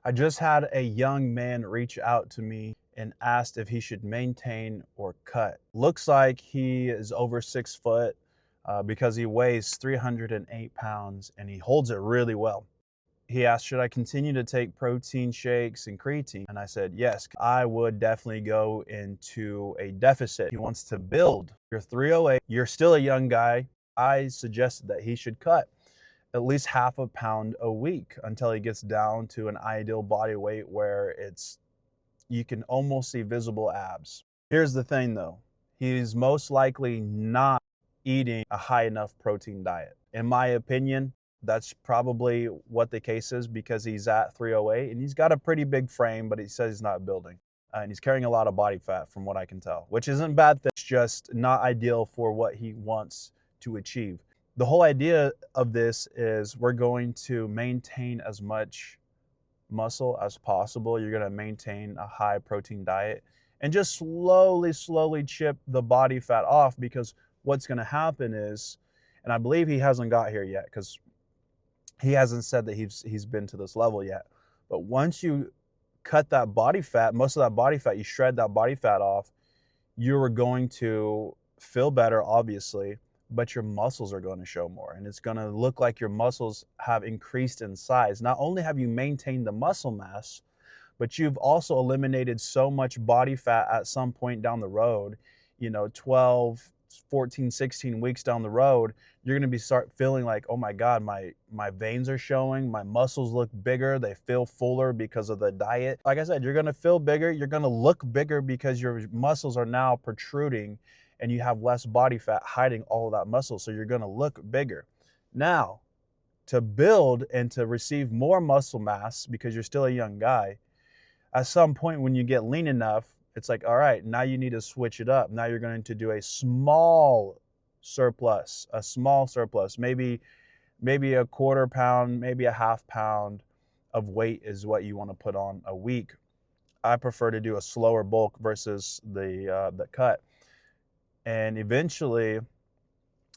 I just had a young man reach out to me and asked if he should maintain or cut. Looks like he is over 6 foot because he weighs 308 pounds and he holds it really well. He asked, should I continue to take protein shakes and creatine? And I said, yes, I would definitely go into a deficit. He wants to build. You're 308, you're still a young guy. I suggested that he should cut at least half a pound a week until he gets down to an ideal body weight where you can almost see visible abs. Here's the thing though, he's most likely not eating a high enough protein diet. In my opinion, that's probably what the case is because he's at 308 and he's got a pretty big frame, but he says he's not building. And he's carrying a lot of body fat from what I can tell, which isn't bad. That's just not ideal for what he wants to achieve. The whole idea of this is we're going to maintain as much muscle as possible. You're going to maintain a high protein diet and just slowly chip the body fat off, because what's going to happen is, and I believe he hasn't got here yet because he hasn't said that he's been to this level yet. But once you cut that body fat, most of that body fat, you shred that body fat off, you're going to feel better, obviously, but your muscles are going to show more. And it's going to look like your muscles have increased in size. Not only have you maintained the muscle mass, but you've also eliminated so much body fat at some point down the road, 12, 14, 16 weeks down the road, you're going to start feeling like, oh my God, my veins are showing, my muscles look bigger, they feel fuller because of the diet. Like I said, you're going to feel bigger, you're going to look bigger because your muscles are now protruding and you have less body fat hiding all of that muscle, so you're going to look bigger. Now, to build and to receive more muscle mass, because you're still a young guy, at some point when you get lean enough, it's like, all right, now you need to switch it up. Now you're going to do a small surplus, maybe a quarter pound, maybe a half pound of weight is what you want to put on a week. I prefer to do a slower bulk versus the cut. And eventually,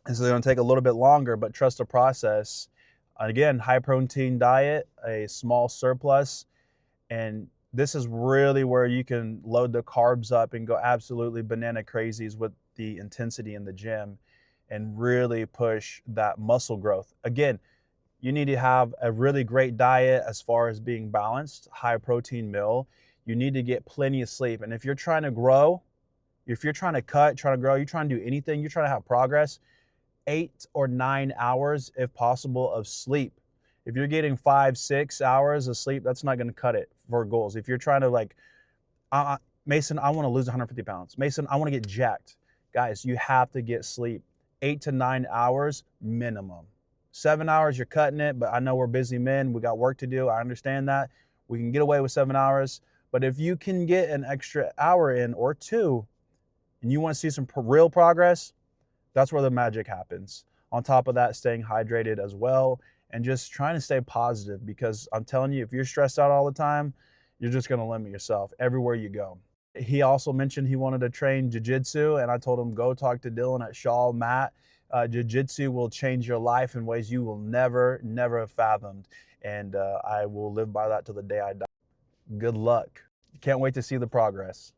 this is going to take a little bit longer, but trust the process. Again, high protein diet, a small surplus, and this is really where you can load the carbs up and go absolutely banana crazies with the intensity in the gym and really push that muscle growth. Again, you need to have a really great diet as far as being balanced, high protein meal. You need to get plenty of sleep. And if you're trying to grow, if you're trying to cut, trying to grow, you're trying to do anything, you're trying to have progress, 8 or 9 hours, if possible, of sleep. If you're getting 5, 6 hours of sleep, that's not going to cut it for goals. If you're trying to Mason, I want to lose 150 pounds. Mason, I want to get jacked. Guys, you have to get sleep. 8 to 9 hours minimum. 7 hours, you're cutting it, but I know we're busy men. We got work to do. I understand that. We can get away with 7 hours. But if you can get an extra hour in or two, and you want to see some real progress, that's where the magic happens. On top of that, staying hydrated as well and just trying to stay positive, because I'm telling you, if you're stressed out all the time, you're just going to limit yourself everywhere you go. He also mentioned he wanted to train jiu-jitsu, and I told him, go talk to Dylan at Shaw Matt. Jiu-jitsu will change your life in ways you will never have fathomed. And I will live by that till the day I die. Good luck. Can't wait to see the progress.